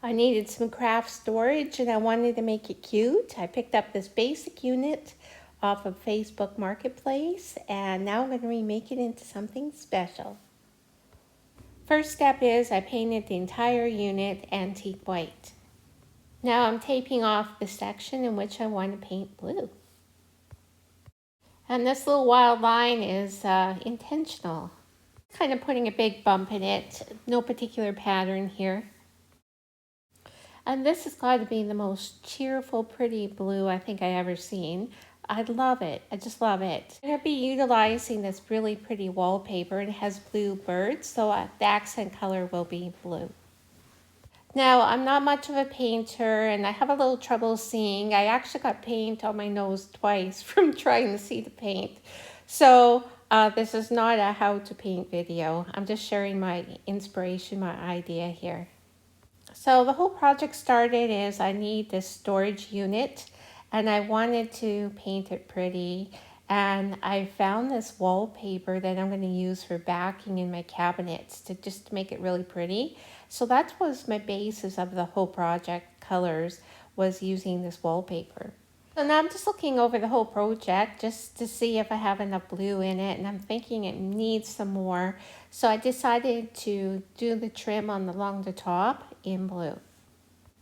I needed some craft storage and I wanted to make it cute. I picked up this basic unit off of Facebook Marketplace and now I'm going to remake it into something special. First step is I painted the entire unit antique white. Now I'm taping off the section in which I want to paint blue. And this little wild line is intentional. Kind of putting a big bump in it, no particular pattern here. And this has got to be the most cheerful, pretty blue I think I ever seen. I love it. I just love it. I'm going to be utilizing this really pretty wallpaper. It has blue birds, so the accent color will be blue. Now, I'm not much of a painter and I have a little trouble seeing. I actually got paint on my nose twice from trying to see the paint. So this is not a how to paint video. I'm just sharing my inspiration, my idea here. So the whole project started is I need this storage unit and I wanted to paint it pretty. And I found this wallpaper that I'm going to use for backing in my cabinets to just make it really pretty. So that was my basis of the whole project, colors, was using this wallpaper. So now I'm just looking over the whole project just to see if I have enough blue in it, and I'm thinking it needs some more. So I decided to do the trim along the top in blue.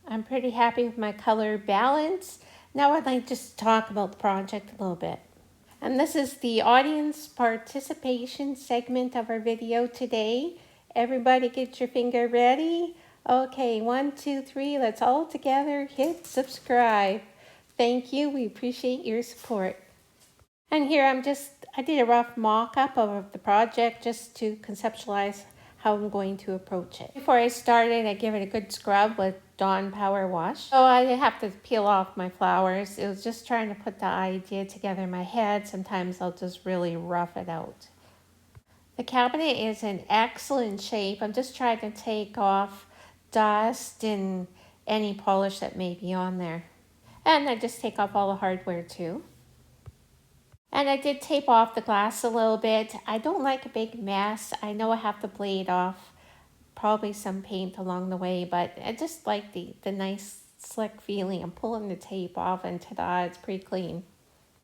I'm pretty happy with my color balance. Now I'd like just to talk about the project a little bit. And this is the audience participation segment of our video today. Everybody get your finger ready. Okay, 1, 2, 3, let's all together hit subscribe. Thank you, we appreciate your support. And here I did a rough mock-up of the project just to conceptualize how I'm going to approach it. Before I started, I give it a good scrub with Dawn Power Wash. So I have to peel off my flowers. It was just trying to put the idea together in my head. Sometimes I'll just really rough it out. The cabinet is in excellent shape. I'm just trying to take off dust and any polish that may be on there. And I just take off all the hardware too. And I did tape off the glass a little bit. I don't like a big mess. I know I have to blade off probably some paint along the way, but I just like the nice slick feeling. I'm pulling the tape off and ta-da, it's pretty clean.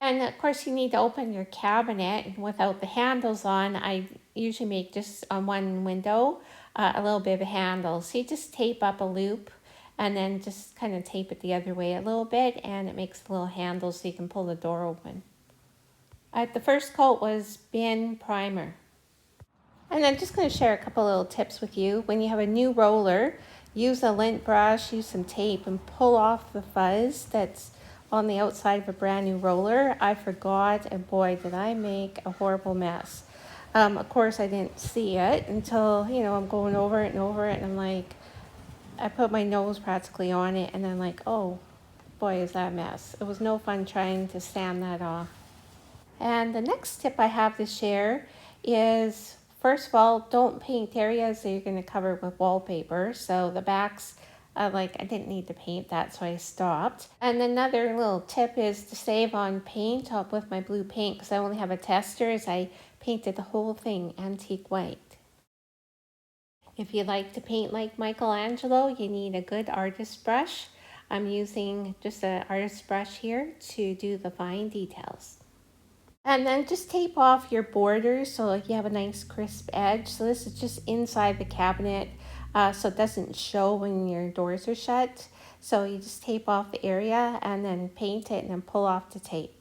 And of course you need to open your cabinet without the handles on. I usually make just on one window a little bit of a handle. So you just tape up a loop and then just kind of tape it the other way a little bit, and it makes a little handle so you can pull the door open. The first coat was bin primer. And I'm just going to share a couple little tips with you. When you have a new roller, use a lint brush, use some tape, and pull off the fuzz that's on the outside of a brand new roller. I forgot, and boy, did I make a horrible mess. Of course, I didn't see it until, I'm going over it and over it, and I'm like, I put my nose practically on it, and I'm like, oh, boy, is that a mess. It was no fun trying to sand that off. And the next tip I have to share is, first of all, don't paint areas that you're going to cover with wallpaper. So the backs, I didn't need to paint that, so I stopped. And another little tip is to save on paint up with my blue paint, because I only have a tester, as I painted the whole thing antique white. If you like to paint like Michelangelo, you need a good artist brush. I'm using just an artist brush here to do the fine details. And then just tape off your borders so you have a nice crisp edge. So this is just inside the cabinet, so it doesn't show when your doors are shut. So you just tape off the area and then paint it and then pull off the tape.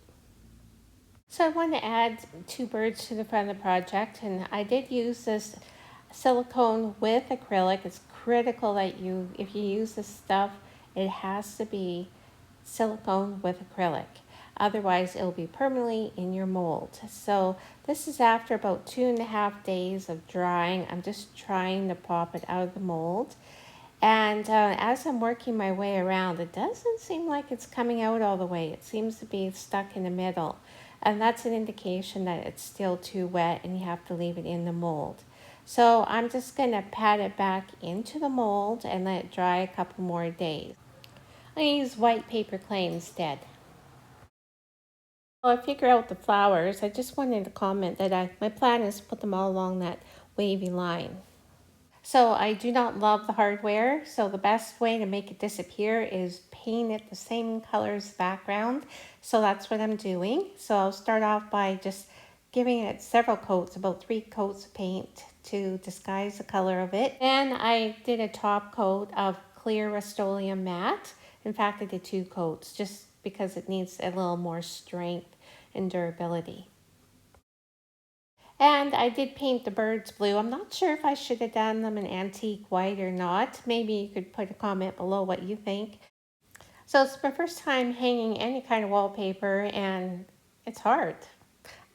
So I want to add 2 birds to the front of the project, and I did use this silicone with acrylic. It's critical that if you use this stuff, it has to be silicone with acrylic. Otherwise, it'll be permanently in your mold. So this is after about 2.5 days of drying. I'm just trying to pop it out of the mold. And as I'm working my way around, it doesn't seem like it's coming out all the way. It seems to be stuck in the middle. And that's an indication that it's still too wet and you have to leave it in the mold. So I'm just going to pat it back into the mold and let it dry a couple more days. I use white paper clay instead. Well, I figure out the flowers. I just wanted to comment that my plan is to put them all along that wavy line. So I do not love the hardware, so the best way to make it disappear is paint it the same color as the background. So that's what I'm doing. So I'll start off by just giving it several coats, about 3 coats of paint to disguise the color of it. And I did a top coat of clear Rust-Oleum matte. In fact, I did 2 coats just because it needs a little more strength and durability. And I did paint the birds blue. I'm not sure if I should have done them in antique white or not. Maybe you could put a comment below what you think. So it's my first time hanging any kind of wallpaper, and it's hard.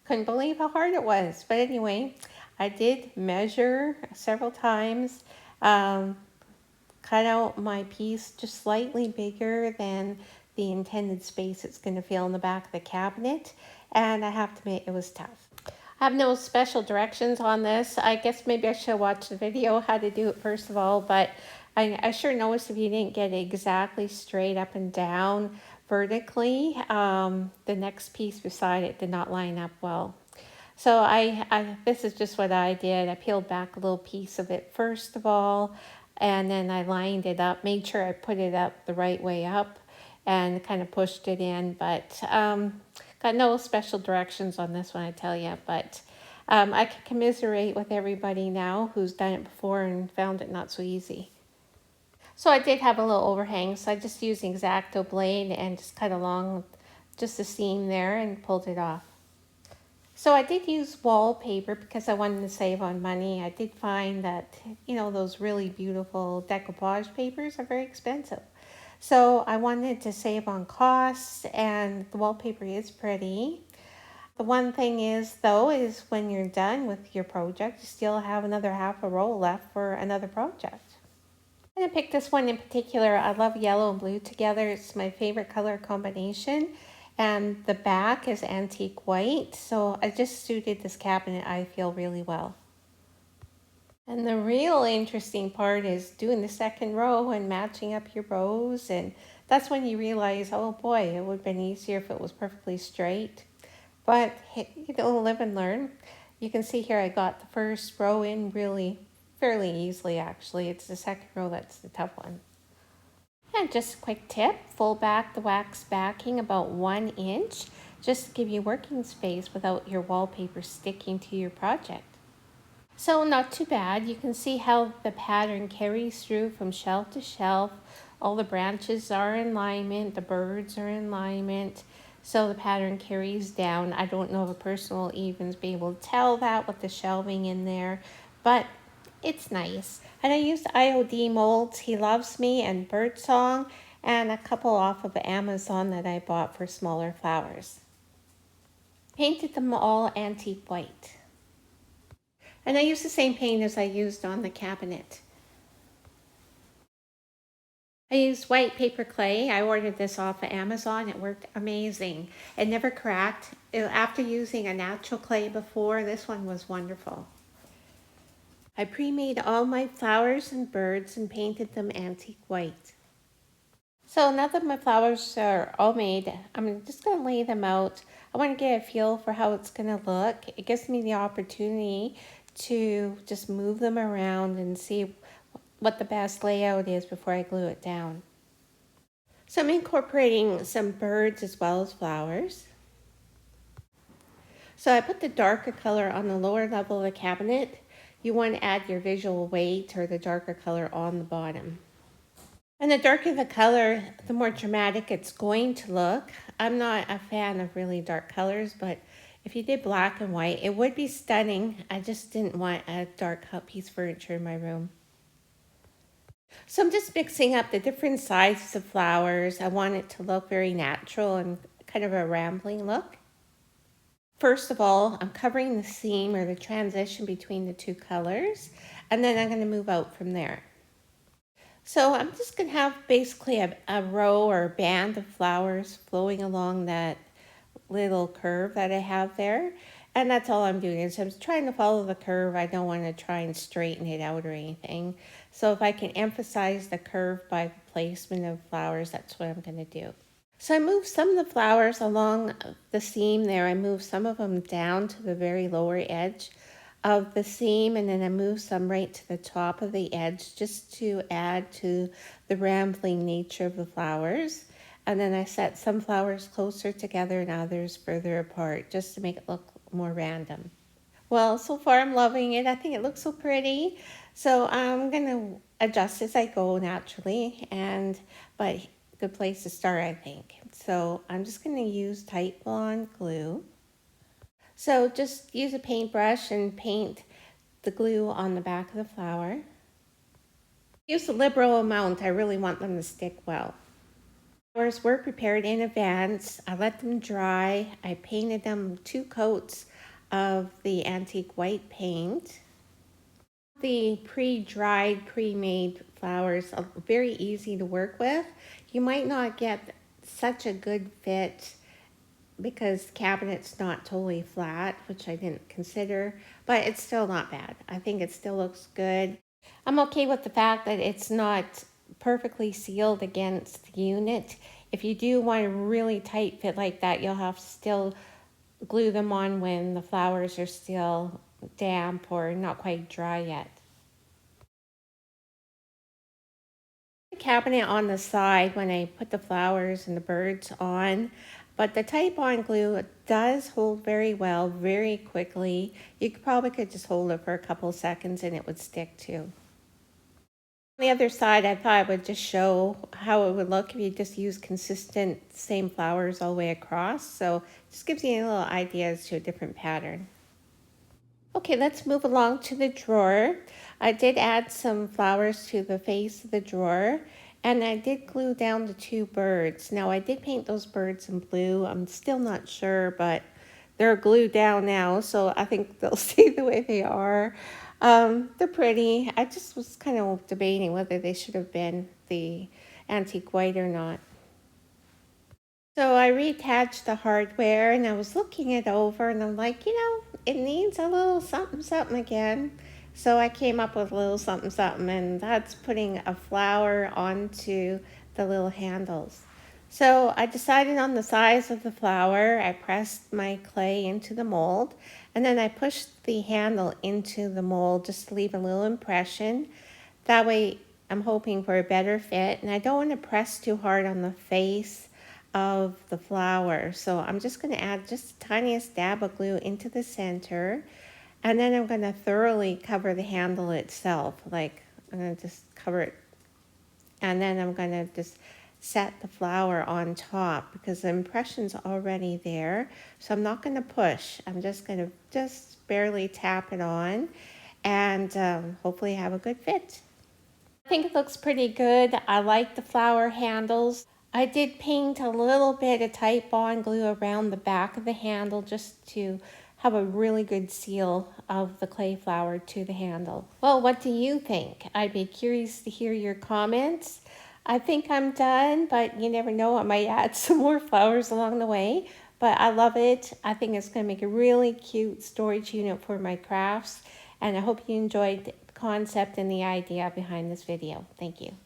Couldn't believe how hard it was. But anyway, I did measure several times, cut out my piece just slightly bigger than the intended space it's going to fill in the back of the cabinet. And I have to admit, it was tough. I have no special directions on this. I guess maybe I should watch the video how to do it first of all, but I sure noticed if you didn't get it exactly straight up and down vertically, the next piece beside it did not line up well. So this is just what I did. I peeled back a little piece of it first of all, and then I lined it up, made sure I put it up the right way up, and kind of pushed it in, but got no special directions on this one, I tell you, but I can commiserate with everybody now who's done it before and found it not so easy. So I did have a little overhang, so I just used an X-Acto blade and just cut along just the seam there and pulled it off. So I did use wallpaper because I wanted to save on money. I did find that, those really beautiful decoupage papers are very expensive. So I wanted to save on costs, and the wallpaper is pretty. The one thing is, though, is when you're done with your project, you still have another half a roll left for another project. And I picked this one in particular. I love yellow and blue together. It's my favorite color combination. And the back is antique white, so I just suited this cabinet, I feel, really well. And the real interesting part is doing the second row and matching up your rows, and that's when you realize, oh boy, it would have been easier if it was perfectly straight. But live and learn. You can see here I got the first row in really fairly easily, actually. It's the second row that's the tough one. And just a quick tip, fold back the wax backing about 1 inch, just to give you working space without your wallpaper sticking to your project. So not too bad. You can see how the pattern carries through from shelf to shelf. All the branches are in alignment, the birds are in alignment, so the pattern carries down. I don't know if a person will even be able to tell that with the shelving in there, but it's nice. And I used IOD molds, He Loves Me and Birdsong, and a couple off of Amazon that I bought for smaller flowers. Painted them all antique white. And I used the same paint as I used on the cabinet. I used white paper clay. I ordered this off of Amazon. It worked amazing. It never cracked. After using a natural clay before, this one was wonderful. I pre-made all my flowers and birds and painted them antique white. So now that my flowers are all made, I'm just going to lay them out. I want to get a feel for how it's going to look. It gives me the opportunity to just move them around and see what the best layout is before I glue it down. So I'm incorporating some birds as well as flowers. So I put the darker color on the lower level of the cabinet. You want to add your visual weight or the darker color on the bottom. And the darker the color, the more dramatic it's going to look. I'm not a fan of really dark colors, but if you did black and white, it would be stunning. I just didn't want a dark piece of furniture in my room. So I'm just mixing up the different sizes of flowers. I want it to look very natural and kind of a rambling look. First of all, I'm covering the seam or the transition between the two colors, and then I'm going to move out from there. So I'm just going to have basically a row or a band of flowers flowing along that little curve that I have there. And that's all I'm doing is I'm trying to follow the curve. I don't want to try and straighten it out or anything. So if I can emphasize the curve by the placement of flowers, that's what I'm going to do. So I moved some of the flowers along the seam there. I moved some of them down to the very lower edge of the seam, and then I moved some right to the top of the edge just to add to the rambling nature of the flowers. And then I set some flowers closer together and others further apart just to make it look more random. Well, so far I'm loving it. I think it looks so pretty. So I'm going to adjust as I go naturally, but good place to start, I think. So I'm just going to use tight blonde glue. So just use a paintbrush and paint the glue on the back of the flower. Use a liberal amount. I really want them to stick well. Flowers were prepared in advance. I let them dry. I painted them 2 coats of the antique white paint. The pre-dried, pre-made flowers are very easy to work with. You might not get such a good fit because the cabinet's not totally flat, which I didn't consider, but it's still not bad. I think it still looks good. I'm okay with the fact that it's not perfectly sealed against the unit. If you do want a really tight fit like that, you'll have to still glue them on when the flowers are still damp or not quite dry yet. The cabinet on the side when I put the flowers and the birds on, but the tight bond glue does hold very well, very quickly. You probably could just hold it for a couple of seconds and it would stick too. On the other side, I thought I would just show how it would look if you just use consistent same flowers all the way across. So just gives you a little idea as to a different pattern. Okay, let's move along to the drawer. I did add some flowers to the face of the drawer, and I did glue down the 2 birds. Now I did paint those birds in blue. I'm still not sure, but they're glued down now, so I think they'll stay the way they are. They're pretty. I just was kind of debating whether they should have been the antique white or not. So I reattached the hardware and I was looking it over and I'm like, it needs a little something something again. So I came up with a little something something, and that's putting a flower onto the little handles. So I decided on the size of the flower. I pressed my clay into the mold and then I pushed the handle into the mold just to leave a little impression. That way I'm hoping for a better fit, and I don't want to press too hard on the face of the flower. So I'm just going to add just the tiniest dab of glue into the center, and then I'm going to thoroughly cover the handle itself. Like I'm going to just cover it, and then I'm going to just set the flower on top because the impression's already there. So I'm not going to push. I'm just going to just barely tap it on, and hopefully have a good fit. I think it looks pretty good. I like the flower handles. I did paint a little bit of tight bond glue around the back of the handle just to have a really good seal of the clay flower to the handle. Well, what do you think? I'd be curious to hear your comments. I think I'm done, but you never know. I might add some more flowers along the way. But I love it. I think it's going to make a really cute storage unit for my crafts. And I hope you enjoyed the concept and the idea behind this video. Thank you.